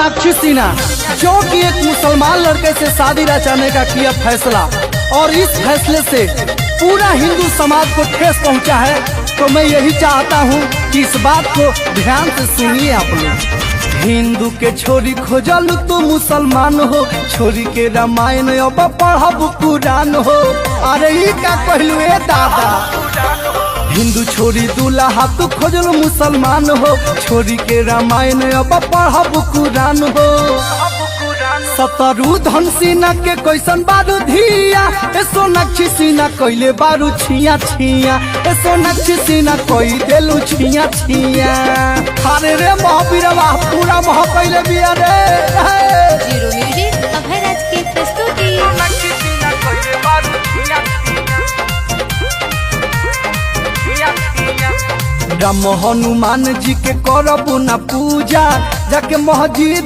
सोनाक्षी सिन्हा जो कि एक मुसलमान लड़के से शादी रचाने का किया फैसला और इस फैसले से पूरा हिंदू समाज को ठेस पहुंचा है, तो मैं यही चाहता हूं कि इस बात को ध्यान से सुनिए आप लोग। हिंदू के छोरी खोजल तो मुसलमान हो, छोरी के रामायण अब पढ़ब कुरान हो। अरे ई का कहलू ए दादा, हिंदू छोरी दूल्हा तू खोजल मुसलमान हो, छोरी के रामायण अब पढ़ब कुरान हो। शत्रुघ्न सिन्हा के कैसन बारू धिया, ए सोनाक्षी सिन्हा कैले बारू छिया छिया, ए सोनाक्षी सिन्हा कोई देलू छिया छिया। अरे रे महावीरवा पूरा मह कैले बिया रे। जीरो म्यूजिक अभय राज की प्रस्तुति। राम हनुमान जी के करबू ना पूजा, जाके मस्जिद